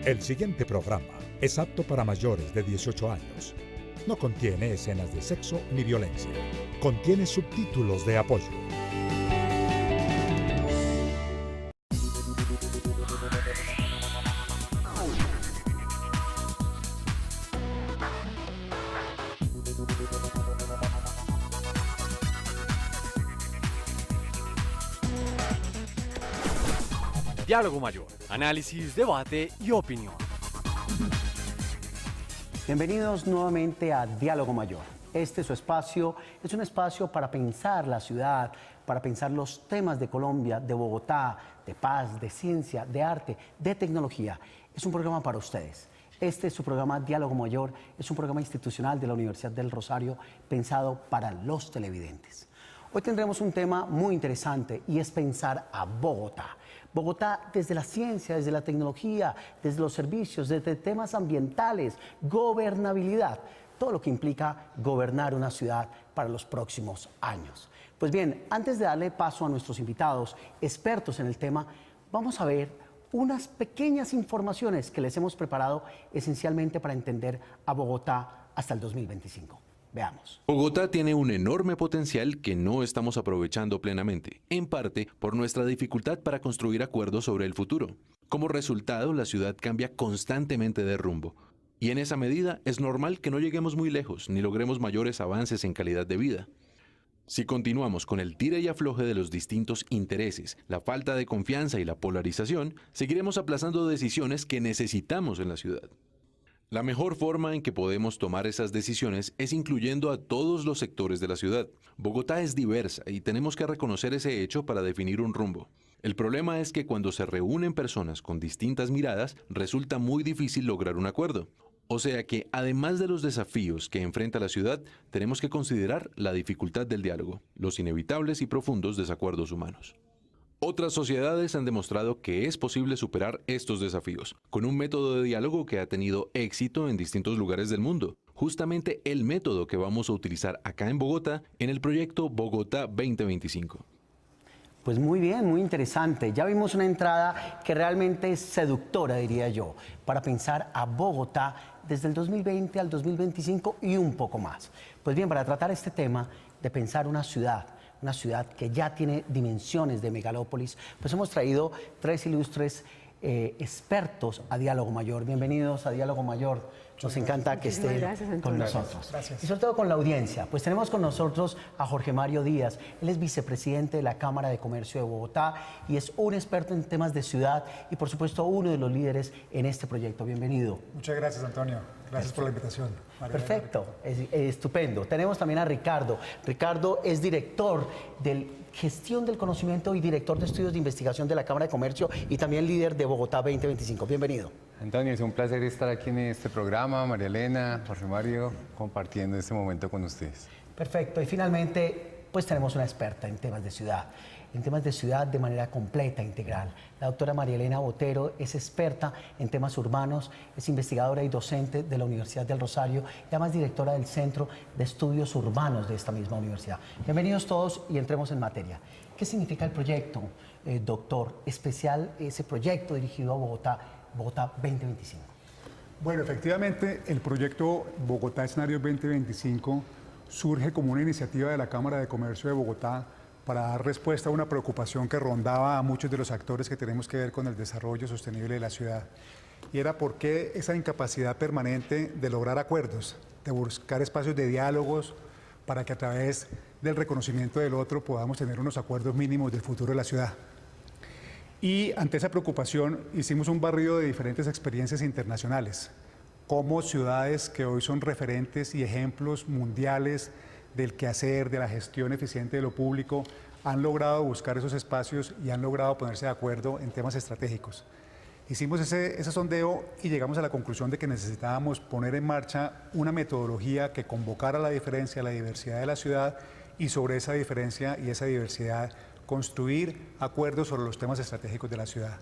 El siguiente programa es apto para mayores de 18 años. No contiene escenas de sexo ni violencia. Contiene subtítulos de apoyo. Diálogo Mayor, análisis, debate y opinión. Bienvenidos nuevamente a Diálogo Mayor. Este su espacio es un espacio para pensar la ciudad, para pensar los temas de Colombia, de Bogotá, de paz, de ciencia, de arte, de tecnología. Es un programa para ustedes. Este es su programa Diálogo Mayor, es un programa institucional de la Universidad del Rosario pensado para los televidentes. Hoy tendremos un tema muy interesante y es pensar a Bogotá. Bogotá desde la ciencia, desde la tecnología, desde los servicios, desde temas ambientales, gobernabilidad, todo lo que implica gobernar una ciudad para los próximos años. Pues bien, antes de darle paso a nuestros invitados, expertos en el tema, vamos a ver unas pequeñas informaciones que les hemos preparado esencialmente para entender a Bogotá hasta el 2025. Veamos. Bogotá tiene un enorme potencial que no estamos aprovechando plenamente, en parte por nuestra dificultad para construir acuerdos sobre el futuro. Como resultado, la ciudad cambia constantemente de rumbo. Y en esa medida es normal que no lleguemos muy lejos ni logremos mayores avances en calidad de vida. Si continuamos con el tira y afloje de los distintos intereses, la falta de confianza y la polarización, seguiremos aplazando decisiones que necesitamos en la ciudad. La mejor forma en que podemos tomar esas decisiones es incluyendo a todos los sectores de la ciudad. Bogotá es diversa y tenemos que reconocer ese hecho para definir un rumbo. El problema es que cuando se reúnen personas con distintas miradas, resulta muy difícil lograr un acuerdo. O sea que, además de los desafíos que enfrenta la ciudad, tenemos que considerar la dificultad del diálogo, los inevitables y profundos desacuerdos humanos. Otras sociedades han demostrado que es posible superar estos desafíos, con un método de diálogo que ha tenido éxito en distintos lugares del mundo. Justamente el método que vamos a utilizar acá en Bogotá en el proyecto Bogotá 2025. Pues muy bien, muy interesante. Ya vimos una entrada que realmente es seductora, diría yo, para pensar a Bogotá desde el 2020 al 2025 y un poco más. Pues bien, para tratar este tema de pensar una ciudad que ya tiene dimensiones de megalópolis, pues hemos traído tres ilustres expertos a Diálogo Mayor. Bienvenidos a Diálogo Mayor. Nos encanta que estén con nosotros. Gracias. Y sobre todo con la audiencia. Pues tenemos con nosotros a Jorge Mario Díaz. Él es vicepresidente de la Cámara de Comercio de Bogotá y es un experto en temas de ciudad y, por supuesto, uno de los líderes en este proyecto. Bienvenido. Muchas gracias, Antonio. Gracias por la invitación. Perfecto, estupendo. Tenemos también a Ricardo. Ricardo es director de Gestión del Conocimiento y director de Estudios de Investigación de la Cámara de Comercio y también líder de Bogotá 2025. Bienvenido. Antonio, es un placer estar aquí en este programa. María Elena, Jorge Mario, compartiendo este momento con ustedes. Perfecto. Y finalmente, pues tenemos una experta en temas de ciudad de manera completa, integral. La doctora María Elena Botero es experta en temas urbanos, es investigadora y docente de la Universidad del Rosario y además directora del Centro de Estudios Urbanos de esta misma universidad. Bienvenidos todos y entremos en materia. ¿Qué significa el proyecto, doctor, especial, ese proyecto dirigido a Bogotá 2025? Bueno, efectivamente, el proyecto Bogotá Escenario 2025 surge como una iniciativa de la Cámara de Comercio de Bogotá para dar respuesta a una preocupación que rondaba a muchos de los actores que tenemos que ver con el desarrollo sostenible de la ciudad. Y era por qué esa incapacidad permanente de lograr acuerdos, de buscar espacios de diálogos para que a través del reconocimiento del otro podamos tener unos acuerdos mínimos del futuro de la ciudad. Y ante esa preocupación hicimos un barrido de diferentes experiencias internacionales, como ciudades que hoy son referentes y ejemplos mundiales del quehacer, de la gestión eficiente de lo público, han logrado buscar esos espacios y han logrado ponerse de acuerdo en temas estratégicos. Hicimos ese sondeo y llegamos a la conclusión de que necesitábamos poner en marcha una metodología que convocara la diferencia, la diversidad de la ciudad y sobre esa diferencia y esa diversidad construir acuerdos sobre los temas estratégicos de la ciudad.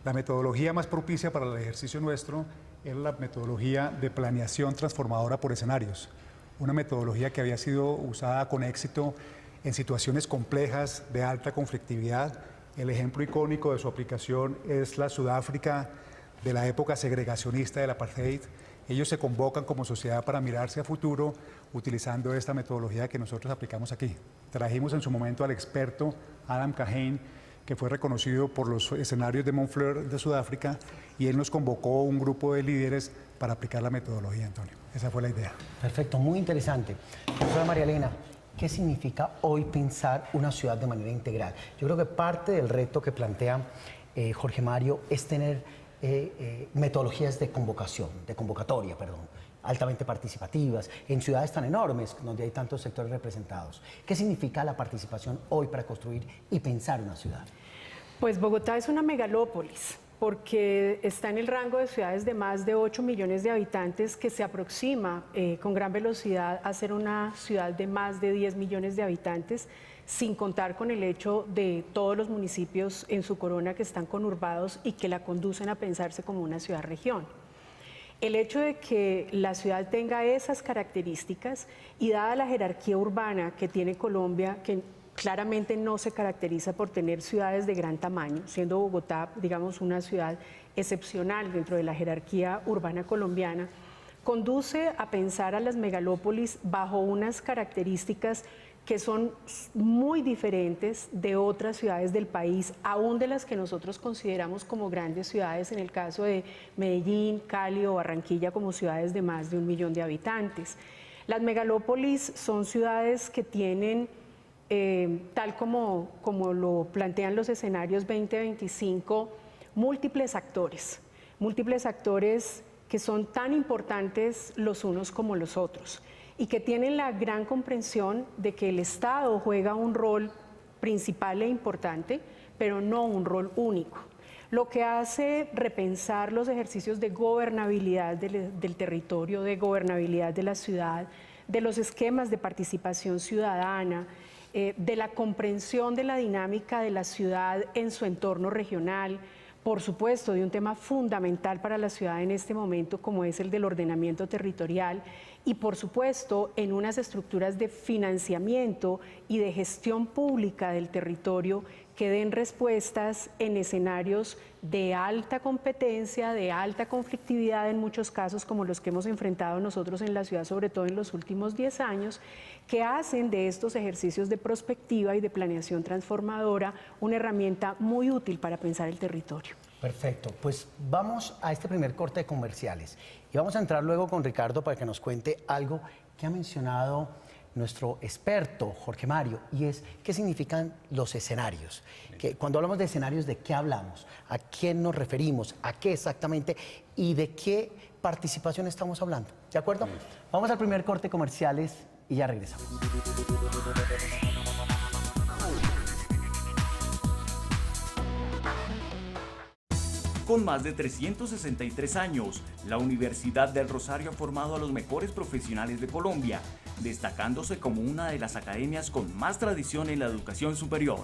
La metodología más propicia para el ejercicio nuestro es la metodología de planeación transformadora por escenarios, una metodología que había sido usada con éxito en situaciones complejas de alta conflictividad. El ejemplo icónico de su aplicación es la Sudáfrica de la época segregacionista del apartheid. Ellos se convocan como sociedad para mirarse a futuro utilizando esta metodología que nosotros aplicamos aquí. Trajimos en su momento al experto Adam Kahane, que fue reconocido por los escenarios de Montfleur de Sudáfrica, y él nos convocó un grupo de líderes para aplicar la metodología, Antonio. Esa fue la idea. Perfecto, muy interesante. Profesora María Elena, ¿qué significa hoy pensar una ciudad de manera integral? Yo creo que parte del reto que plantea Jorge Mario es tener metodologías de convocatoria, altamente participativas, en ciudades tan enormes donde hay tantos sectores representados. ¿Qué significa la participación hoy para construir y pensar una ciudad? Pues Bogotá es una megalópolis, porque está en el rango de ciudades de más de 8 millones de habitantes, que se aproxima con gran velocidad a ser una ciudad de más de 10 millones de habitantes, sin contar con el hecho de todos los municipios en su corona que están conurbados y que la conducen a pensarse como una ciudad-región. El hecho de que la ciudad tenga esas características y dada la jerarquía urbana que tiene Colombia, que claramente no se caracteriza por tener ciudades de gran tamaño, siendo Bogotá, digamos, una ciudad excepcional dentro de la jerarquía urbana colombiana, conduce a pensar a las megalópolis bajo unas características que son muy diferentes de otras ciudades del país, aún de las que nosotros consideramos como grandes ciudades, en el caso de Medellín, Cali o Barranquilla, como ciudades de más de 1 millón de habitantes. Las megalópolis son ciudades que tienen, tal como lo plantean los escenarios 2025, múltiples actores que son tan importantes los unos como los otros, y que tienen la gran comprensión de que el Estado juega un rol principal e importante, pero no un rol único. Lo que hace repensar los ejercicios de gobernabilidad del territorio, de gobernabilidad de la ciudad, de los esquemas de participación ciudadana, de la comprensión de la dinámica de la ciudad en su entorno regional, por supuesto, de un tema fundamental para la ciudad en este momento, como es el del ordenamiento territorial, y por supuesto en unas estructuras de financiamiento y de gestión pública del territorio que den respuestas en escenarios de alta competencia, de alta conflictividad en muchos casos, como los que hemos enfrentado nosotros en la ciudad, sobre todo en los últimos 10 años, que hacen de estos ejercicios de prospectiva y de planeación transformadora una herramienta muy útil para pensar el territorio. Perfecto, pues vamos a este primer corte de comerciales y vamos a entrar luego con Ricardo para que nos cuente algo que ha mencionado nuestro experto Jorge Mario, y es qué significan los escenarios. Que cuando hablamos de escenarios, ¿de qué hablamos? ¿A quién nos referimos? ¿A qué exactamente? ¿Y de qué participación estamos hablando? ¿De acuerdo? Vamos al primer corte de comerciales y ya regresamos. Con más de 363 años, la Universidad del Rosario ha formado a los mejores profesionales de Colombia, destacándose como una de las academias con más tradición en la educación superior.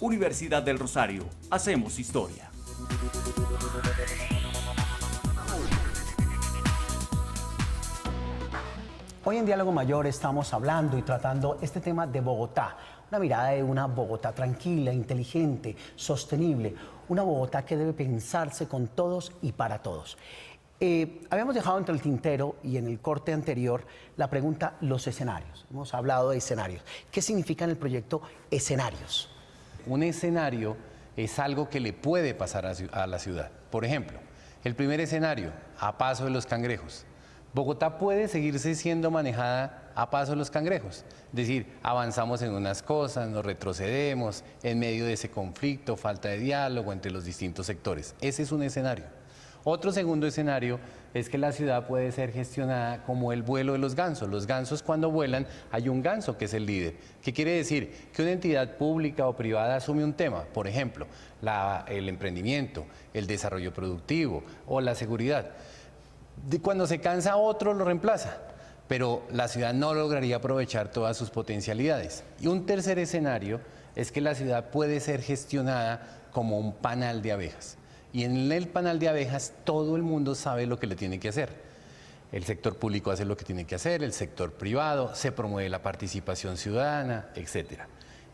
Universidad del Rosario, hacemos historia. Hoy en Diálogo Mayor estamos hablando y tratando este tema de Bogotá, una mirada de una Bogotá tranquila, inteligente, sostenible, una Bogotá que debe pensarse con todos y para todos. Habíamos dejado entre el tintero y en el corte anterior la pregunta, los escenarios. Hemos hablado de escenarios. ¿Qué significa en el proyecto escenarios? Un escenario es algo que le puede pasar a la ciudad. Por ejemplo, el primer escenario, a paso de los cangrejos. Bogotá puede seguirse siendo manejada a paso de los cangrejos, es decir, avanzamos en unas cosas, nos retrocedemos en medio de ese conflicto, falta de diálogo entre los distintos sectores. Ese es un escenario. Otro segundo escenario es que la ciudad puede ser gestionada como el vuelo de los gansos. Los gansos, cuando vuelan, hay un ganso que es el líder. ¿Qué quiere decir? Que una entidad pública o privada asume un tema, por ejemplo, el emprendimiento, el desarrollo productivo o la seguridad. Cuando se cansa, otro lo reemplaza, pero la ciudad no lograría aprovechar todas sus potencialidades. Y un tercer escenario es que la ciudad puede ser gestionada como un panal de abejas. Y en el panal de abejas todo el mundo sabe lo que le tiene que hacer. El sector público hace lo que tiene que hacer, el sector privado, se promueve la participación ciudadana, etc.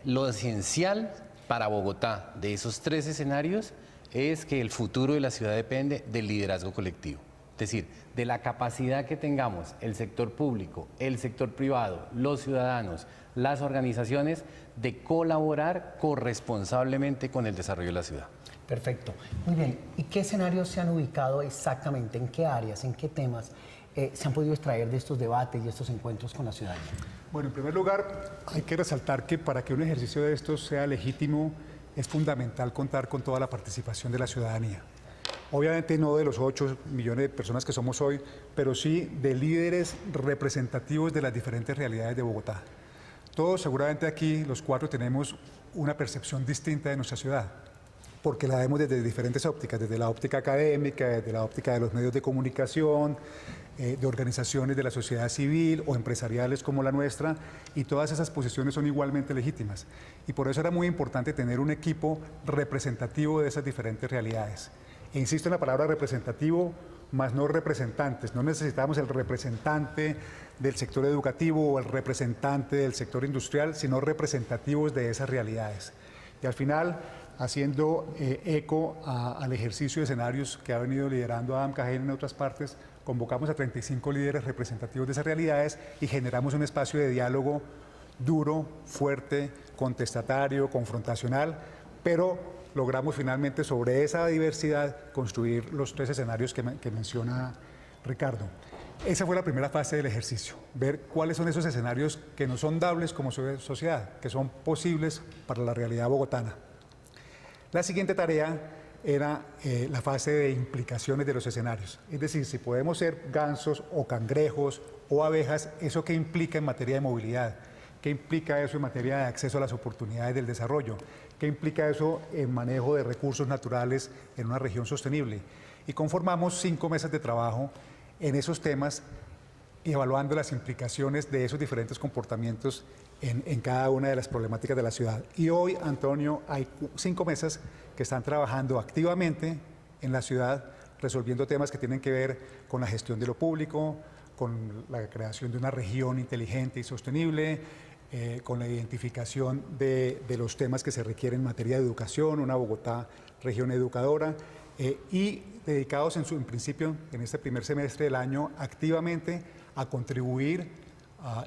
Lo esencial para Bogotá de esos tres escenarios es que el futuro de la ciudad depende del liderazgo colectivo. Es decir, de la capacidad que tengamos el sector público, el sector privado, los ciudadanos, las organizaciones, de colaborar corresponsablemente con el desarrollo de la ciudad. Perfecto. Muy bien. ¿Y qué escenarios se han ubicado exactamente? ¿En qué áreas, en qué temas se han podido extraer de estos debates y estos encuentros con la ciudadanía? Bueno, en primer lugar, hay que resaltar que para que un ejercicio de estos sea legítimo, es fundamental contar con toda la participación de la ciudadanía. Obviamente no de los 8 millones de personas que somos hoy, pero sí de líderes representativos de las diferentes realidades de Bogotá. Todos seguramente aquí, los 4, tenemos una percepción distinta de nuestra ciudad, porque la vemos desde diferentes ópticas, desde la óptica académica, desde la óptica de los medios de comunicación, de organizaciones de la sociedad civil o empresariales como la nuestra, y todas esas posiciones son igualmente legítimas. Y por eso era muy importante tener un equipo representativo de esas diferentes realidades. E insisto en la palabra representativo, más no representantes. No necesitamos el representante del sector educativo o el representante del sector industrial, sino representativos de esas realidades. Y al final, haciendo eco al ejercicio de escenarios que ha venido liderando Adam Cajén en otras partes, convocamos a 35 líderes representativos de esas realidades y generamos un espacio de diálogo duro, fuerte, contestatario, confrontacional, pero logramos finalmente sobre esa diversidad construir los 3 escenarios que menciona Ricardo. Esa fue la primera fase del ejercicio, ver cuáles son esos escenarios que no son dables como sociedad, que son posibles para la realidad bogotana. La siguiente tarea era la fase de implicaciones de los escenarios, es decir, si podemos ser gansos o cangrejos o abejas, ¿eso qué implica en materia de movilidad? ¿Qué implica eso en materia de acceso a las oportunidades del desarrollo? ¿Qué implica eso en manejo de recursos naturales en una región sostenible? Y conformamos 5 mesas de trabajo en esos temas, evaluando las implicaciones de esos diferentes comportamientos en cada una de las problemáticas de la ciudad. Y hoy, Antonio, hay 5 mesas que están trabajando activamente en la ciudad, resolviendo temas que tienen que ver con la gestión de lo público, con la creación de una región inteligente y sostenible, con la identificación de los temas que se requieren en materia de educación, una Bogotá región educadora, y dedicados en principio, en este primer semestre del año, activamente a contribuir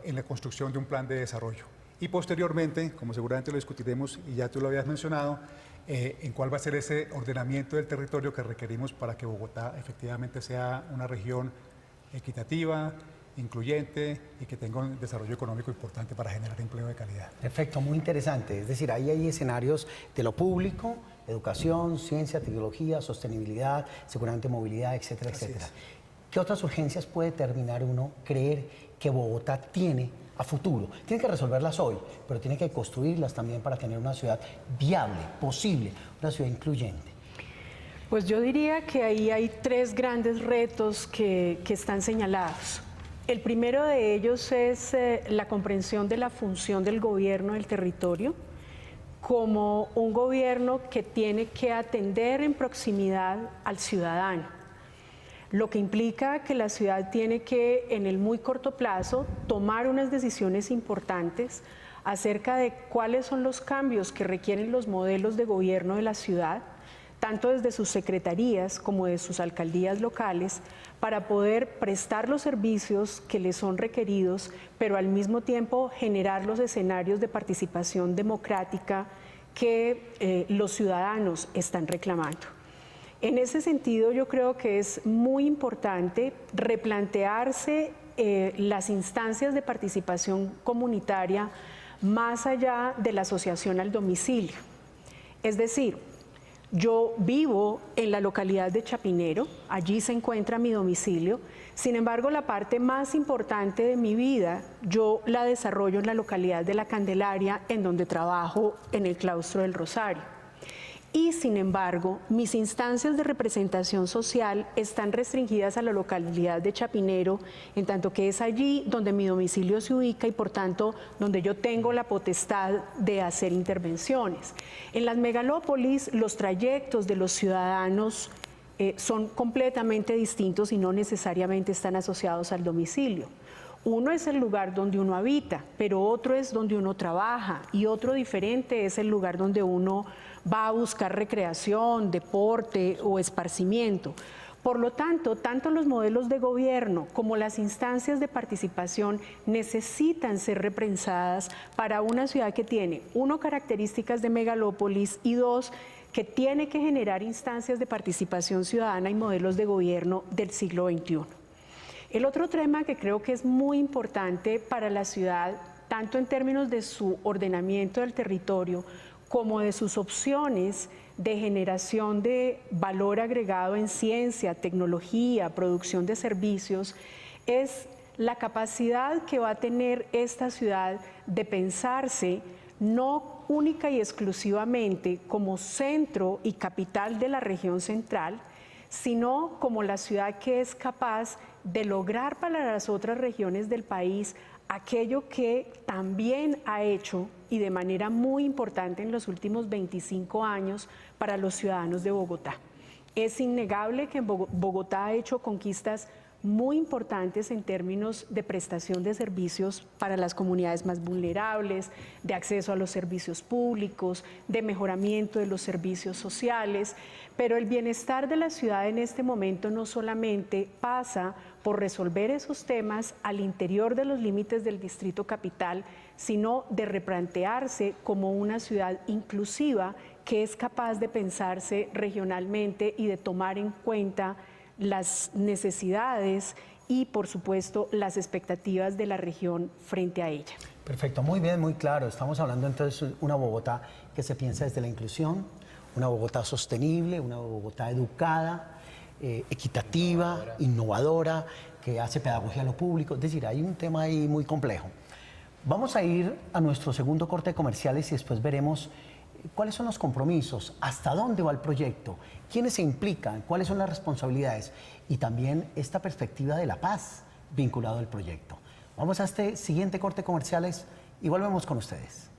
en la construcción de un plan de desarrollo. Y posteriormente, como seguramente lo discutiremos y ya tú lo habías mencionado, en cuál va a ser ese ordenamiento del territorio que requerimos para que Bogotá efectivamente sea una región equitativa, incluyente y que tenga un desarrollo económico importante para generar empleo de calidad. Perfecto, muy interesante. Es decir, ahí hay escenarios de lo público, educación, ciencia, tecnología, sostenibilidad, seguramente movilidad, etcétera, etcétera. ¿Qué otras urgencias puede determinar uno creer que Bogotá tiene a futuro? Tiene que resolverlas hoy, pero tiene que construirlas también para tener una ciudad viable, posible, una ciudad incluyente. Pues yo diría que ahí hay 3 grandes retos que están señalados. El primero de ellos es la comprensión de la función del gobierno del territorio como un gobierno que tiene que atender en proximidad al ciudadano, lo que implica que la ciudad tiene que, en el muy corto plazo, tomar unas decisiones importantes acerca de cuáles son los cambios que requieren los modelos de gobierno de la ciudad, tanto desde sus secretarías como de sus alcaldías locales, para poder prestar los servicios que les son requeridos, pero al mismo tiempo generar los escenarios de participación democrática que los ciudadanos están reclamando. En ese sentido, yo creo que es muy importante replantearse las instancias de participación comunitaria más allá de la asociación al domicilio. Es decir, yo vivo en la localidad de Chapinero, allí se encuentra mi domicilio, sin embargo la parte más importante de mi vida yo la desarrollo en la localidad de La Candelaria, en donde trabajo en el claustro del Rosario. Y sin embargo, mis instancias de representación social están restringidas a la localidad de Chapinero, en tanto que es allí donde mi domicilio se ubica y por tanto donde yo tengo la potestad de hacer intervenciones. En las megalópolis, los trayectos de los ciudadanos son completamente distintos y no necesariamente están asociados al domicilio. Uno es el lugar donde uno habita, pero otro es donde uno trabaja y otro diferente es el lugar donde uno va a buscar recreación, deporte o esparcimiento. Por lo tanto, tanto los modelos de gobierno como las instancias de participación necesitan ser repensadas para una ciudad que tiene, uno, características de megalópolis y dos, que tiene que generar instancias de participación ciudadana y modelos de gobierno del siglo XXI. El otro tema que creo que es muy importante para la ciudad, tanto en términos de su ordenamiento del territorio como de sus opciones de generación de valor agregado en ciencia, tecnología, producción de servicios, es la capacidad que va a tener esta ciudad de pensarse no única y exclusivamente como centro y capital de la región central, sino como la ciudad que es capaz de lograr para las otras regiones del país aquello que también ha hecho y de manera muy importante en los últimos 25 años para los ciudadanos de Bogotá. Es innegable que Bogotá ha hecho conquistas muy importantes en términos de prestación de servicios para las comunidades más vulnerables, de acceso a los servicios públicos, de mejoramiento de los servicios sociales, pero el bienestar de la ciudad en este momento no solamente pasa por resolver esos temas al interior de los límites del Distrito Capital, sino de replantearse como una ciudad inclusiva que es capaz de pensarse regionalmente y de tomar en cuenta las necesidades y, por supuesto, las expectativas de la región frente a ella. Perfecto, muy bien, muy claro. Estamos hablando entonces de una Bogotá que se piensa desde la inclusión, una Bogotá sostenible, una Bogotá educada, equitativa, innovadora, que hace pedagogía a lo público. Es decir, hay un tema ahí muy complejo. Vamos a ir a nuestro segundo corte de comerciales y después veremos cuáles son los compromisos, hasta dónde va el proyecto, quiénes se implican, cuáles son las responsabilidades y también esta perspectiva de la paz vinculado al proyecto. Vamos a este siguiente corte de comerciales y volvemos con ustedes.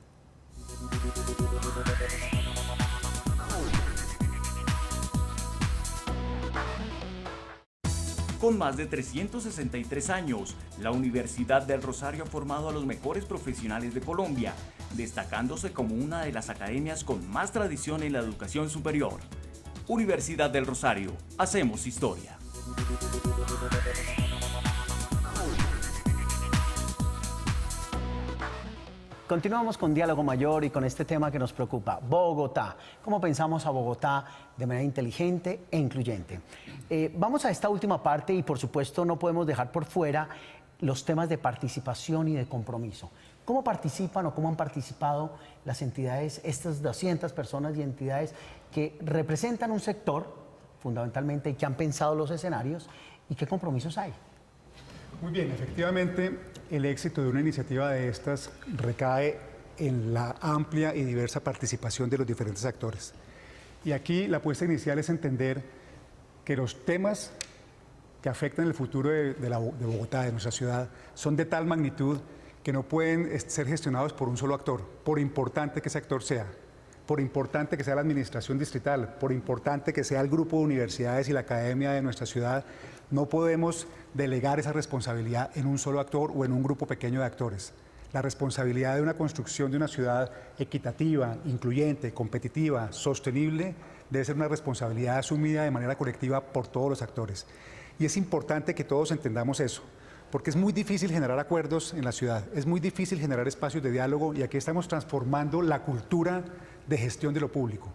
Con más de 363 años, la Universidad del Rosario ha formado a los mejores profesionales de Colombia, destacándose como una de las academias con más tradición en la educación superior. Universidad del Rosario, hacemos historia. Continuamos con Diálogo Mayor y con este tema que nos preocupa, Bogotá. ¿Cómo pensamos a Bogotá de manera inteligente e incluyente? Vamos a esta última parte y por supuesto no podemos dejar por fuera los temas de participación y de compromiso. ¿Cómo participan o cómo han participado las entidades, estas 200 personas y entidades que representan un sector fundamentalmente y que han pensado los escenarios y qué compromisos hay? Muy bien, efectivamente, el éxito de una iniciativa de estas recae en la amplia y diversa participación de los diferentes actores. Y aquí la apuesta inicial es entender que los temas que afectan el futuro de Bogotá, de nuestra ciudad, son de tal magnitud que no pueden ser gestionados por un solo actor, por importante que ese actor sea, por importante que sea la administración distrital, por importante que sea el grupo de universidades y la academia de nuestra ciudad. No podemos delegar esa responsabilidad en un solo actor o en un grupo pequeño de actores. La responsabilidad de una construcción de una ciudad equitativa, incluyente, competitiva, sostenible, debe ser una responsabilidad asumida de manera colectiva por todos los actores. Y es importante que todos entendamos eso, porque es muy difícil generar acuerdos en la ciudad, es muy difícil generar espacios de diálogo y aquí estamos transformando la cultura de gestión de lo público.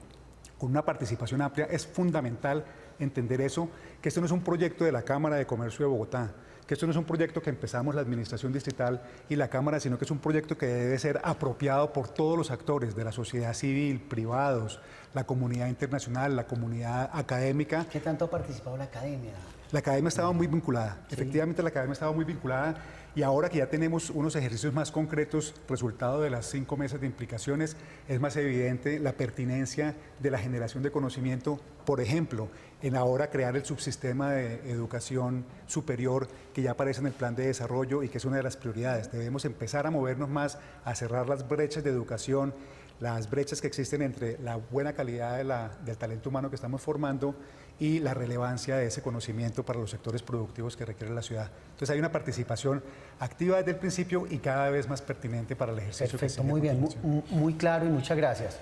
Con una participación amplia es fundamental entender eso, que esto no es un proyecto de la Cámara de Comercio de Bogotá, que esto no es un proyecto que empezamos la Administración Distrital y la Cámara, sino que es un proyecto que debe ser apropiado por todos los actores de la sociedad civil, privados, la comunidad internacional, la comunidad académica. ¿Qué tanto ha participado la academia? La academia estaba muy vinculada, Sí. Efectivamente la academia estaba muy vinculada y ahora que ya tenemos unos ejercicios más concretos, resultado de las 5 mesas de implicaciones, es más evidente la pertinencia de la generación de conocimiento, por ejemplo, en ahora crear el subsistema de educación superior que ya aparece en el plan de desarrollo y que es una de las prioridades. Debemos empezar a movernos más, a cerrar las brechas de educación, las brechas que existen entre la buena calidad del talento humano que estamos formando y la relevancia de ese conocimiento para los sectores productivos que requiere la ciudad. Entonces hay una participación activa desde el principio y cada vez más pertinente para el ejercicio. Perfecto, muy bien, muy claro y muchas gracias.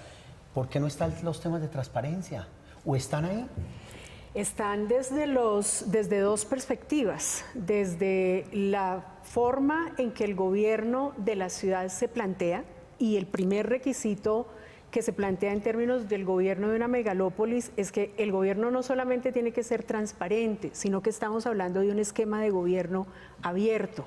¿Por qué no están los temas de transparencia? ¿O están ahí? Están desde dos perspectivas, desde la forma en que el gobierno de la ciudad se plantea, y el primer requisito que se plantea en términos del gobierno de una megalópolis es que el gobierno no solamente tiene que ser transparente, sino que estamos hablando de un esquema de gobierno abierto,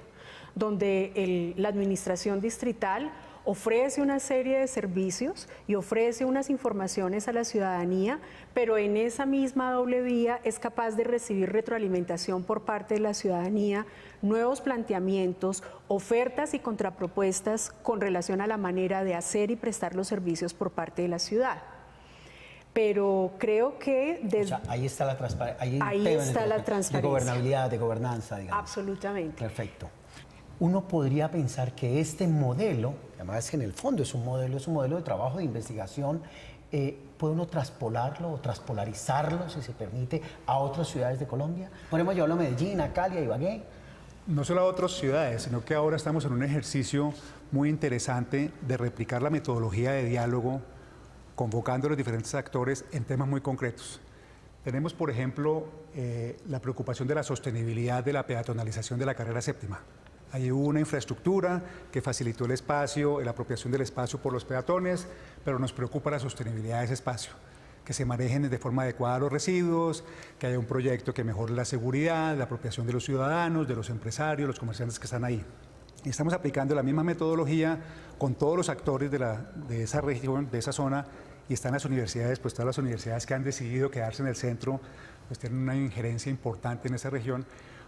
donde la administración distrital ofrece una serie de servicios y ofrece unas informaciones a la ciudadanía, pero en esa misma doble vía es capaz de recibir retroalimentación por parte de la ciudadanía, nuevos planteamientos, ofertas y contrapropuestas con relación a la manera de hacer y prestar los servicios por parte de la ciudad. Pero creo que o sea, ahí está la transparencia. Ahí está la transparencia. De gobernabilidad, de gobernanza, digamos. Absolutamente. Perfecto. Uno podría pensar que este modelo, además que en el fondo es un modelo de trabajo, de investigación, ¿puede uno traspolarlo o traspolarizarlo, si se permite, a otras ciudades de Colombia? Podemos llevarlo a Medellín, a Cali, a Ibagué. No solo a otras ciudades, sino que ahora estamos en un ejercicio muy interesante de replicar la metodología de diálogo, convocando a los diferentes actores en temas muy concretos. Tenemos, por ejemplo, la preocupación de la sostenibilidad de la peatonalización de la carrera séptima. Hay una infraestructura que facilitó el espacio, la apropiación del espacio por los peatones, pero nos preocupa la sostenibilidad de ese espacio, que se manejen de forma adecuada los residuos, que haya un proyecto que mejore la seguridad, la apropiación de los ciudadanos, de los empresarios, los comerciantes que están ahí. Y estamos aplicando la misma metodología con todos los actores de esa región, de esa zona, y están las universidades, pues todas las universidades que han decidido quedarse en el centro, pues tienen una injerencia importante en esa región,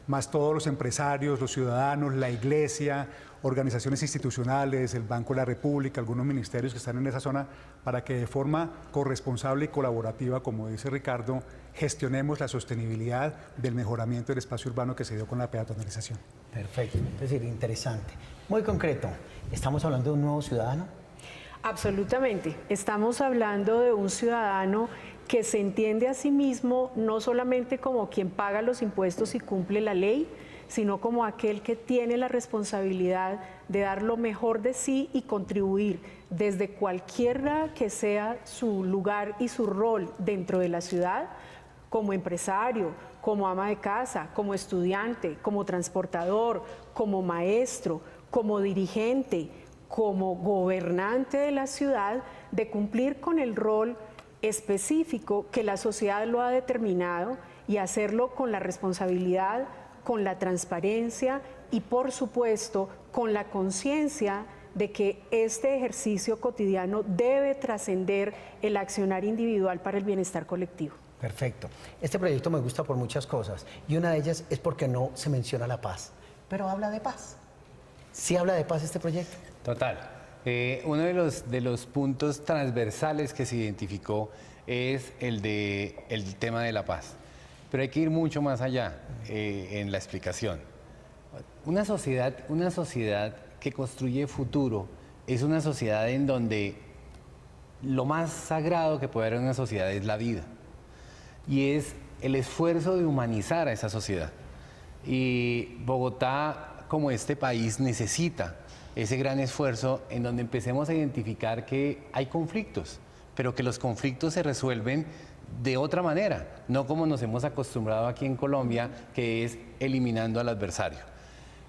más todos los empresarios, los ciudadanos, la iglesia, organizaciones institucionales, el Banco de la República, algunos ministerios que están en esa zona, para que de forma corresponsable y colaborativa, como dice Ricardo, gestionemos la sostenibilidad del mejoramiento del espacio urbano que se dio con la peatonalización. Perfecto, es decir, interesante. Muy concreto, ¿estamos hablando de un nuevo ciudadano? Absolutamente, estamos hablando de un ciudadano que se entiende a sí mismo no solamente como quien paga los impuestos y cumple la ley, sino como aquel que tiene la responsabilidad de dar lo mejor de sí y contribuir desde cualquiera que sea su lugar y su rol dentro de la ciudad, como empresario, como ama de casa, como estudiante, como transportador, como maestro, como dirigente, como gobernante de la ciudad, de cumplir con el rol específico que la sociedad lo ha determinado y hacerlo con la responsabilidad, con la transparencia y, por supuesto, con la conciencia de que este ejercicio cotidiano debe trascender el accionar individual para el bienestar colectivo. Perfecto. Este proyecto me gusta por muchas cosas y una de ellas es porque no se menciona la paz, pero habla de paz. ¿Sí habla de paz este proyecto? Total. Uno de los puntos transversales que se identificó es el tema de la paz. Pero hay que ir mucho más allá en la explicación. Una sociedad que construye futuro es una sociedad en donde lo más sagrado que puede haber en una sociedad es la vida. Y es el esfuerzo de humanizar a esa sociedad. Y Bogotá, como este país, necesita ese gran esfuerzo en donde empecemos a identificar que hay conflictos, pero que los conflictos se resuelven de otra manera, no como nos hemos acostumbrado aquí en Colombia, que es eliminando al adversario.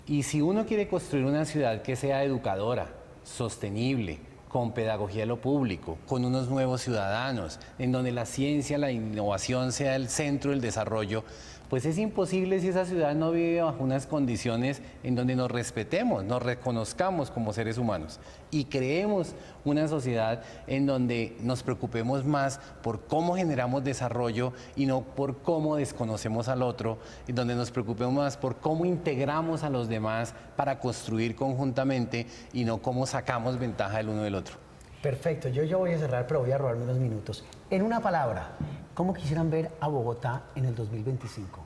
Y si uno quiere construir una ciudad que sea educadora, sostenible, con pedagogía de lo público, con unos nuevos ciudadanos, en donde la ciencia, la innovación sea el centro del desarrollo, pues es imposible si esa ciudad no vive bajo unas condiciones en donde nos respetemos, nos reconozcamos como seres humanos y creemos una sociedad en donde nos preocupemos más por cómo generamos desarrollo y no por cómo desconocemos al otro, en donde nos preocupemos más por cómo integramos a los demás para construir conjuntamente y no cómo sacamos ventaja del uno del otro. Perfecto, yo voy a cerrar, pero voy a robarme unos minutos. En una palabra, ¿cómo quisieran ver a Bogotá en el 2025?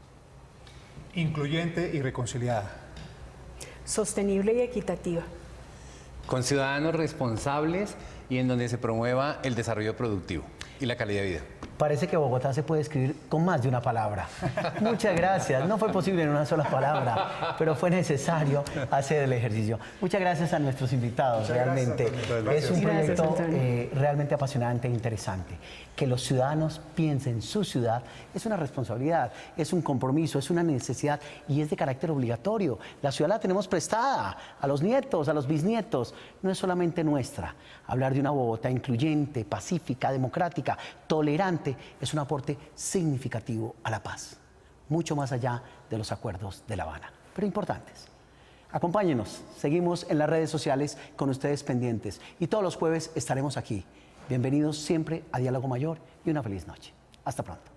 Incluyente y reconciliada. Sostenible y equitativa. Con ciudadanos responsables y en donde se promueva el desarrollo productivo y la calidad de vida. Parece que Bogotá se puede escribir con más de una palabra. Muchas gracias. No fue posible en una sola palabra, pero fue necesario hacer el ejercicio. Muchas gracias a nuestros invitados. Realmente es un proyecto realmente apasionante e interesante. Que los ciudadanos piensen su ciudad es una responsabilidad, es un compromiso, es una necesidad y es de carácter obligatorio. La ciudad la tenemos prestada a los nietos, a los bisnietos. No es solamente nuestra. Hablar de una Bogotá incluyente, pacífica, democrática, tolerante, es un aporte significativo a la paz, mucho más allá de los acuerdos de La Habana, pero importantes. Acompáñenos, seguimos en las redes sociales con ustedes pendientes y todos los jueves estaremos aquí. Bienvenidos siempre a Diálogo Mayor y una feliz noche. Hasta pronto.